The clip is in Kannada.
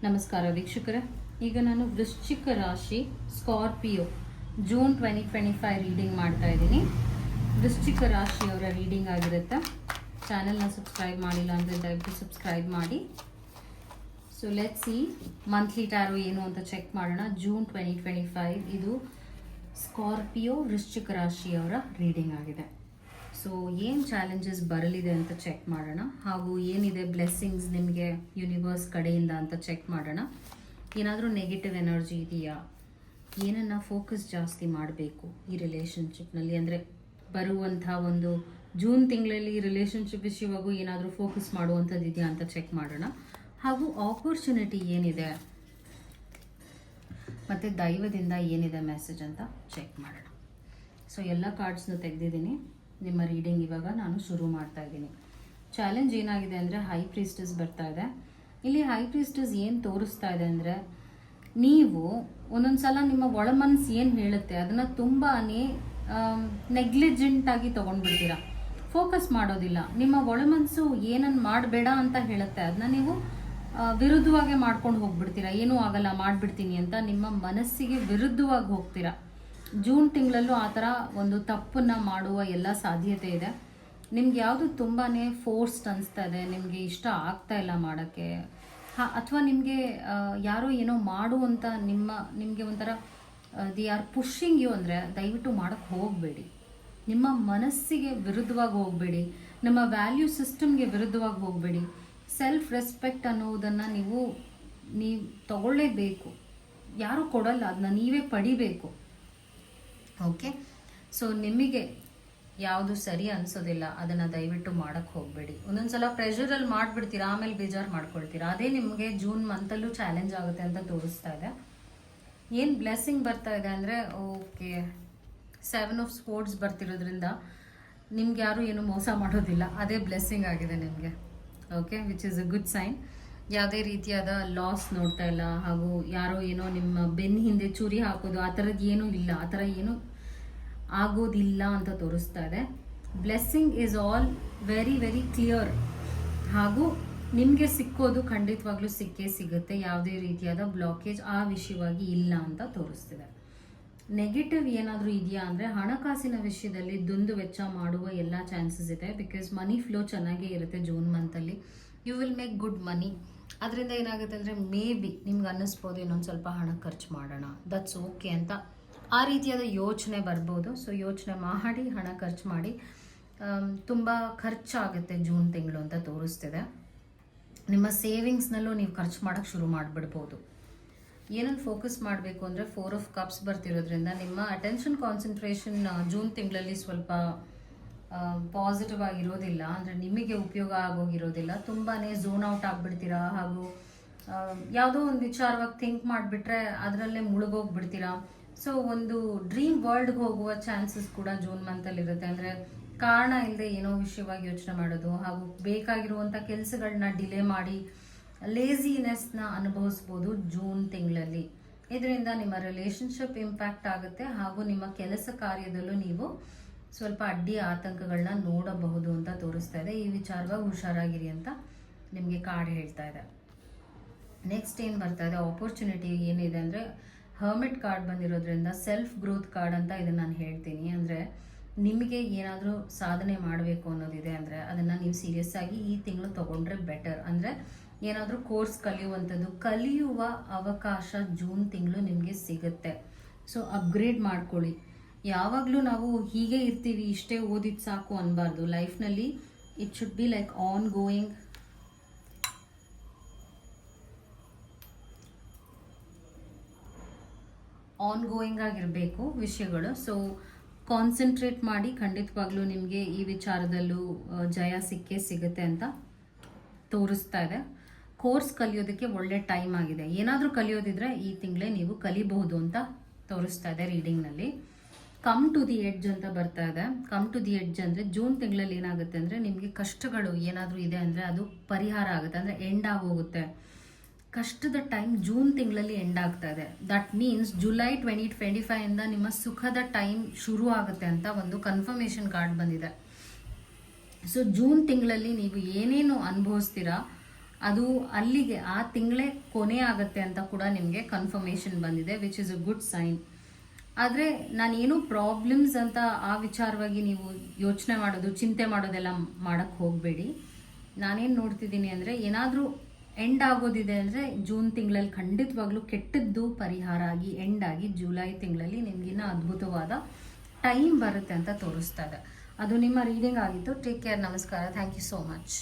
ನಮಸ್ಕಾರ ವೀಕ್ಷಕರೇ, ಈಗ ನಾನು ವೃಶ್ಚಿಕ ರಾಶಿ ಸ್ಕಾರ್ಪಿಯೋ ಜೂನ್ 2025 ರೀಡಿಂಗ್ ಮಾಡ್ತಾ ಇದ್ದೀನಿ. ವೃಶ್ಚಿಕ ರಾಶಿಯವರ ರೀಡಿಂಗ್ ಆಗಿರುತ್ತೆ. ಚಾನೆಲ್ನ ಸಬ್ಸ್ಕ್ರೈಬ್ ಮಾಡಿಲ್ಲ ಅಂದರೆ ದಯವಿಟ್ಟು ಸಬ್ಸ್ಕ್ರೈಬ್ ಮಾಡಿ. So let's see monthly tarot ಏನು ಅಂತ ಚೆಕ್ ಮಾಡೋಣ. ಜೂನ್ 2025 ಇದು ಸ್ಕಾರ್ಪಿಯೋ ವೃಶ್ಚಿಕ ರಾಶಿಯವರ ರೀಡಿಂಗ್ ಆಗಿದೆ. ಸೊ ಏನು ಚಾಲೆಂಜಸ್ ಬರಲಿದೆ ಅಂತ ಚೆಕ್ ಮಾಡೋಣ, ಹಾಗೂ ಏನಿದೆ ಬ್ಲೆಸ್ಸಿಂಗ್ಸ್ ನಿಮಗೆ ಯೂನಿವರ್ಸ್ ಕಡೆಯಿಂದ ಅಂತ ಚೆಕ್ ಮಾಡೋಣ. ಏನಾದರೂ ನೆಗೆಟಿವ್ ಎನರ್ಜಿ ಇದೆಯಾ, ಏನನ್ನು ಫೋಕಸ್ ಜಾಸ್ತಿ ಮಾಡಬೇಕು ಈ ರಿಲೇಷನ್ಶಿಪ್ನಲ್ಲಿ, ಅಂದರೆ ಬರುವಂಥ ಒಂದು ಜೂನ್ ತಿಂಗಳಲ್ಲಿ ರಿಲೇಷನ್ಶಿಪ್ ವಿಷಯವಾಗೂ ಏನಾದರೂ ಫೋಕಸ್ ಮಾಡುವಂಥದ್ದು ಇದೆಯಾ ಅಂತ ಚೆಕ್ ಮಾಡೋಣ. ಹಾಗೂ ಆಪರ್ಚುನಿಟಿ ಏನಿದೆ ಮತ್ತು ದೈವದಿಂದ ಏನಿದೆ ಮೆಸೇಜ್ ಅಂತ ಚೆಕ್ ಮಾಡೋಣ. ಸೊ ಎಲ್ಲ ಕಾರ್ಡ್ಸ್ನ ತೆಗೆದಿದ್ದೀನಿ. ನಿಮ್ಮ ರೀಡಿಂಗ್ ಇವಾಗ ನಾನು ಶುರು ಮಾಡ್ತಾ ಇದ್ದೀನಿ. ಚಾಲೆಂಜ್ ಏನಾಗಿದೆ ಅಂದರೆ ಹೈ ಪ್ರೀಸ್ಟಸ್ ಬರ್ತಾ ಇದೆ. ಇಲ್ಲಿ ಹೈ ಪ್ರೀಸ್ಟಸ್ ಏನು ತೋರಿಸ್ತಾ ಇದೆ ಅಂದರೆ, ನೀವು ಒಂದೊಂದು ಸಲ ನಿಮ್ಮ ಒಳ ಮನಸ್ಸು ಏನು ಹೇಳುತ್ತೆ ಅದನ್ನು ತುಂಬಾ ನೆಗ್ಲಿಜೆಂಟಾಗಿ ತೊಗೊಂಡ್ಬಿಡ್ತೀರ, ಫೋಕಸ್ ಮಾಡೋದಿಲ್ಲ. ನಿಮ್ಮ ಒಳ ಮನಸ್ಸು ಏನನ್ನು ಮಾಡಬೇಡ ಅಂತ ಹೇಳುತ್ತೆ ಅದನ್ನ ನೀವು ವಿರುದ್ಧವಾಗಿ ಮಾಡ್ಕೊಂಡು ಹೋಗ್ಬಿಡ್ತೀರಾ. ಏನೂ ಆಗಲ್ಲ ಮಾಡಿಬಿಡ್ತೀನಿ ಅಂತ ನಿಮ್ಮ ಮನಸ್ಸಿಗೆ ವಿರುದ್ಧವಾಗಿ ಹೋಗ್ತೀರಾ. ಜೂನ್ ತಿಂಗಳಲ್ಲೂ ಆ ಥರ ಒಂದು ತಪ್ಪನ್ನು ಮಾಡುವ ಎಲ್ಲ ಸಾಧ್ಯತೆ ಇದೆ. ನಿಮ್ಗೆ ಯಾವುದು ತುಂಬಾ ಫೋರ್ಸ್ಡ್ ಅನಿಸ್ತಾ ಇದೆ, ನಿಮಗೆ ಇಷ್ಟ ಆಗ್ತಾ ಇಲ್ಲ ಮಾಡೋಕ್ಕೆ, ಅಥವಾ ನಿಮಗೆ ಯಾರೋ ಏನೋ ಮಾಡು ಅಂತ ನಿಮಗೆ ಒಂಥರ ದಿ ಆರ್ ಪುಷಿಂಗ್ ಯು ಅಂದರೆ ದಯವಿಟ್ಟು ಮಾಡೋಕ್ಕೆ ಹೋಗಬೇಡಿ. ನಿಮ್ಮ ಮನಸ್ಸಿಗೆ ವಿರುದ್ಧವಾಗಿ ಹೋಗಬೇಡಿ, ನಿಮ್ಮ ವ್ಯಾಲ್ಯೂ ಸಿಸ್ಟಮ್ಗೆ ವಿರುದ್ಧವಾಗಿ ಹೋಗಬೇಡಿ. ಸೆಲ್ಫ್ ರೆಸ್ಪೆಕ್ಟ್ ಅನ್ನೋದನ್ನು ನೀವು ತಗೊಳ್ಳೇಬೇಕು. ಯಾರೂ ಕೊಡಲ್ಲ, ಅದನ್ನ ನೀವೇ ಪಡಿಬೇಕು. ಓಕೆ, ಸೊ ನಿಮಗೆ ಯಾವುದು ಸರಿ ಅನಿಸೋದಿಲ್ಲ ಅದನ್ನು ದಯವಿಟ್ಟು ಮಾಡೋಕ್ಕೆ ಹೋಗಬೇಡಿ. ಒಂದೊಂದು ಸಲ ಪ್ರೆಷರಲ್ಲಿ ಮಾಡಿಬಿಡ್ತೀರಾ, ಆಮೇಲೆ ಬೇಜಾರು ಮಾಡ್ಕೊಳ್ತೀರಾ. ಅದೇ ನಿಮಗೆ ಜೂನ್ ಮಂತಲ್ಲೂ ಚಾಲೆಂಜ್ ಆಗುತ್ತೆ ಅಂತ ತೋರಿಸ್ತಾ ಇದೆ. ಏನು ಬ್ಲೆಸ್ಸಿಂಗ್ ಬರ್ತಾ ಇದೆ ಅಂದರೆ, ಓಕೆ 7 ಆಫ್ ಸ್ಪೋರ್ಟ್ಸ್ ಬರ್ತಿರೋದ್ರಿಂದ ನಿಮ್ಗೆ ಯಾರೂ ಏನು ಮೋಸ ಮಾಡೋದಿಲ್ಲ, ಅದೇ ಬ್ಲೆಸ್ಸಿಂಗ್ ಆಗಿದೆ ನಿಮಗೆ. Okay, which is a good sign. ಯಾವುದೇ ರೀತಿಯಾದ ಲಾಸ್ ನೋಡ್ತಾ ಇಲ್ಲ, ಹಾಗೂ ಯಾರೋ ಏನೋ ನಿಮ್ಮ ಬೆನ್ನ ಹಿಂದೆ ಚೂರಿ ಹಾಕೋದು ಆ ಥರದ್ದು ಏನೂ ಇಲ್ಲ, ಆ ಥರ ಏನೂ ಆಗೋದಿಲ್ಲ ಅಂತ ತೋರಿಸ್ತಾ ಇದೆ. Blessing is all very very clear, ಹಾಗೂ ನಿಮಗೆ ಸಿಕ್ಕೋದು ಖಂಡಿತವಾಗ್ಲೂ ಸಿಕ್ಕೇ ಸಿಗುತ್ತೆ. ಯಾವುದೇ ರೀತಿಯಾದ ಬ್ಲಾಕೇಜ್ ಆ ವಿಷಯವಾಗಿ ಇಲ್ಲ ಅಂತ ತೋರಿಸ್ತಿದೆ. ನೆಗೆಟಿವ್ ಏನಾದರೂ ಇದೆಯಾ ಅಂದರೆ, ಹಣಕಾಸಿನ ವಿಷಯದಲ್ಲಿ ದುಂದು ವೆಚ್ಚ ಮಾಡುವ ಎಲ್ಲ ಚಾನ್ಸಸ್ ಇದೆ. ಬಿಕಾಸ್ ಮನಿ ಫ್ಲೋ ಚೆನ್ನಾಗೇ ಇರುತ್ತೆ ಜೂನ್ ಮಂತಲ್ಲಿ. You will make good money. ಅದರಿಂದ ಏನಾಗುತ್ತೆ ಅಂದರೆ, ಮೇ ಬಿ ನಿಮ್ಗೆ ಅನ್ನಿಸ್ಬೋದು ಇನ್ನೊಂದು ಸ್ವಲ್ಪ ಹಣ ಖರ್ಚು ಮಾಡೋಣ, ದಟ್ಸ್ ಓಕೆ ಅಂತ ಆ ರೀತಿಯಾದ ಯೋಚನೆ ಬರ್ಬೋದು. ಸೊ ಯೋಚನೆ ಮಾಡಿ ಹಣ ಖರ್ಚು ಮಾಡಿ. ತುಂಬ ಖರ್ಚಾಗುತ್ತೆ ಜೂನ್ ತಿಂಗಳು ಅಂತ ತೋರಿಸ್ತಿದೆ. ನಿಮ್ಮ ಸೇವಿಂಗ್ಸ್ನಲ್ಲೂ ನೀವು ಖರ್ಚು ಮಾಡೋಕ್ಕೆ ಶುರು ಮಾಡಿಬಿಡ್ಬೋದು. ಏನನ್ನು ಫೋಕಸ್ ಮಾಡಬೇಕು ಅಂದರೆ, 4 ಆಫ್ ಕಪ್ಸ್ ಬರ್ತಿರೋದ್ರಿಂದ ನಿಮ್ಮ ಅಟೆನ್ಷನ್ ಕಾನ್ಸಂಟ್ರೇಷನ್ ಜೂನ್ ತಿಂಗಳಲ್ಲಿ ಸ್ವಲ್ಪ ಪಾಸಿಟಿವ್ ಆಗಿರೋದಿಲ್ಲ, ಅಂದರೆ ನಿಮಗೆ ಉಪಯೋಗ ಆಗೋಗಿರೋದಿಲ್ಲ. ತುಂಬಾ ಝೋನ್ ಔಟ್ ಆಗಿಬಿಡ್ತೀರಾ, ಹಾಗೂ ಯಾವುದೋ ಒಂದು ವಿಚಾರವಾಗಿ ಥಿಂಕ್ ಮಾಡಿಬಿಟ್ರೆ ಅದರಲ್ಲೇ ಮುಳುಗೋಗ್ಬಿಡ್ತೀರಾ. ಸೊ ಒಂದು ಡ್ರೀಮ್ ವರ್ಲ್ಡ್ಗೆ ಹೋಗುವ ಚಾನ್ಸಸ್ ಕೂಡ ಜೂನ್ ಮಂತಲ್ಲಿರುತ್ತೆ. ಅಂದರೆ ಕಾರಣ ಇಲ್ಲದೆ ಏನೋ ವಿಷಯವಾಗಿ ಯೋಚನೆ ಮಾಡೋದು, ಹಾಗೂ ಬೇಕಾಗಿರುವಂಥ ಕೆಲಸಗಳನ್ನ ಡಿಲೇ ಮಾಡಿ ಲೇಸಿನೆಸ್ನ ಅನುಭವಿಸ್ಬೋದು ಜೂನ್ ತಿಂಗಳಲ್ಲಿ. ಇದರಿಂದ ನಿಮ್ಮ ರಿಲೇಷನ್ಶಿಪ್ ಇಂಪ್ಯಾಕ್ಟ್ ಆಗುತ್ತೆ, ಹಾಗೂ ನಿಮ್ಮ ಕೆಲಸ ಕಾರ್ಯದಲ್ಲೂ ನೀವು ಸ್ವಲ್ಪ ಅಡ್ಡಿ ಆತಂಕಗಳನ್ನ ನೋಡಬಹುದು ಅಂತ ತೋರಿಸ್ತಾ ಇದೆ. ಈ ವಿಚಾರವಾಗಿ ಹುಷಾರಾಗಿರಿ ಅಂತ ನಿಮಗೆ ಕಾರ್ಡ್ ಹೇಳ್ತಾ ಇದೆ. ನೆಕ್ಸ್ಟ್ ಏನು ಬರ್ತಾ ಇದೆ, ಆಪರ್ಚುನಿಟಿ ಏನಿದೆ ಅಂದರೆ, ಹರ್ಮಿಟ್ ಕಾರ್ಡ್ ಬಂದಿರೋದ್ರಿಂದ ಸೆಲ್ಫ್ ಗ್ರೋತ್ ಕಾರ್ಡ್ ಅಂತ ಇದನ್ನು ನಾನು ಹೇಳ್ತೀನಿ. ಅಂದರೆ ನಿಮಗೆ ಏನಾದರೂ ಸಾಧನೆ ಮಾಡಬೇಕು ಅನ್ನೋದಿದೆ ಅಂದರೆ ಅದನ್ನು ನೀವು ಸೀರಿಯಸ್ ಆಗಿ ಈ ತಿಂಗಳು ತೊಗೊಂಡ್ರೆ ಬೆಟರ್. ಅಂದರೆ ಏನಾದರೂ ಕೋರ್ಸ್ ಕಲಿಯುವ ಅವಕಾಶ ಜೂನ್ ತಿಂಗಳು ನಿಮಗೆ ಸಿಗುತ್ತೆ. ಸೊ ಅಪ್ಗ್ರೇಡ್ ಮಾಡ್ಕೊಳ್ಳಿ. ಯಾವಾಗಲೂ ನಾವು ಹೀಗೆ ಇರ್ತೀವಿ, ಇಷ್ಟೇ ಓದಿದ್ದು ಸಾಕು ಅನ್ನಬಾರ್ದು. ಲೈಫ್ನಲ್ಲಿ it should be like ongoing ಆಗಿರಬೇಕು ವಿಷಯಗಳು. ಸೊ ಕಾನ್ಸಂಟ್ರೇಟ್ ಮಾಡಿ, ಖಂಡಿತವಾಗ್ಲೂ ನಿಮಗೆ ಈ ವಿಚಾರದಲ್ಲೂ ಜಯ ಸಿಕ್ಕೇ ಸಿಗುತ್ತೆ ಅಂತ ತೋರಿಸ್ತಾ ಇದೆ. ಕೋರ್ಸ್ ಕಲಿಯೋದಕ್ಕೆ ಒಳ್ಳೆ ಟೈಮ್ ಆಗಿದೆ. ಏನಾದರೂ ಕಲಿಯೋದಿದ್ರೆ ಈ ತಿಂಗಳೇ ನೀವು ಕಲಿಬಹುದು ಅಂತ ತೋರಿಸ್ತಾ ಇದೆ ರೀಡಿಂಗ್ನಲ್ಲಿ. ಕಮ್ ಟು ದಿ ಎಡ್ಜ್ ಅಂತ ಬರ್ತಾ ಇದೆ. ಕಮ್ ಟು ದಿ ಎಡ್ಜ್ ಅಂದರೆ ಜೂನ್ ತಿಂಗಳಲ್ಲಿ ಏನಾಗುತ್ತೆ ಅಂದರೆ, ನಿಮಗೆ ಕಷ್ಟಗಳು ಏನಾದರೂ ಇದೆ ಅಂದರೆ ಅದು ಪರಿಹಾರ ಆಗುತ್ತೆ, ಅಂದರೆ ಎಂಡ್ ಆಗೋಗುತ್ತೆ. ಕಷ್ಟದ ಟೈಮ್ ಜೂನ್ ತಿಂಗಳಲ್ಲಿ ಎಂಡ್ ಆಗ್ತಾ ಇದೆ. ದಟ್ ಮೀನ್ಸ್ ಜುಲೈ 2025 ಇಂದ ನಿಮ್ಮ ಸುಖದ ಟೈಮ್ ಶುರು ಆಗುತ್ತೆ ಅಂತ ಒಂದು ಕನ್ಫರ್ಮೇಷನ್ ಕಾರ್ಡ್ ಬಂದಿದೆ. ಸೊ ಜೂನ್ ತಿಂಗಳಲ್ಲಿ ನೀವು ಏನೇನು ಅನುಭವಿಸ್ತೀರಾ ಅದು ಅಲ್ಲಿಗೆ ಆ ತಿಂಗಳೇ ಕೊನೆ ಆಗುತ್ತೆ ಅಂತ ಕೂಡ ನಿಮಗೆ ಕನ್ಫರ್ಮೇಷನ್ ಬಂದಿದೆ, which is a good sign. ಆದರೆ ನಾನೇನು ಪ್ರಾಬ್ಲಮ್ಸ್ ಅಂತ ಆ ವಿಚಾರವಾಗಿ ನೀವು ಯೋಚನೆ ಮಾಡೋದು, ಚಿಂತೆ ಮಾಡೋದೆಲ್ಲ ಮಾಡೋಕ್ಕೆ ಹೋಗಬೇಡಿ. ನಾನೇನು ನೋಡ್ತಿದ್ದೀನಿ ಅಂದರೆ, ಏನಾದರೂ ಎಂಡ್ ಆಗೋದಿದೆ ಅಂದರೆ ಜೂನ್ ತಿಂಗಳಲ್ಲಿ ಖಂಡಿತವಾಗ್ಲೂ ಕೆಟ್ಟದ್ದು ಪರಿಹಾರ ಆಗಿ ಎಂಡ್ ಆಗಿ ಜುಲೈ ತಿಂಗಳಲ್ಲಿ ನಿಮಗಿನ್ನ ಅದ್ಭುತವಾದ ಟೈಮ್ ಬರುತ್ತೆ ಅಂತ ತೋರಿಸ್ತಾ ಇದೆ. ಅದು ನಿಮ್ಮ ರೀಡಿಂಗ್ ಆಗಿತ್ತು. ಟೇಕ್ ಕೇರ್, ನಮಸ್ಕಾರ, ಥ್ಯಾಂಕ್ ಯು ಸೋ ಮಚ್.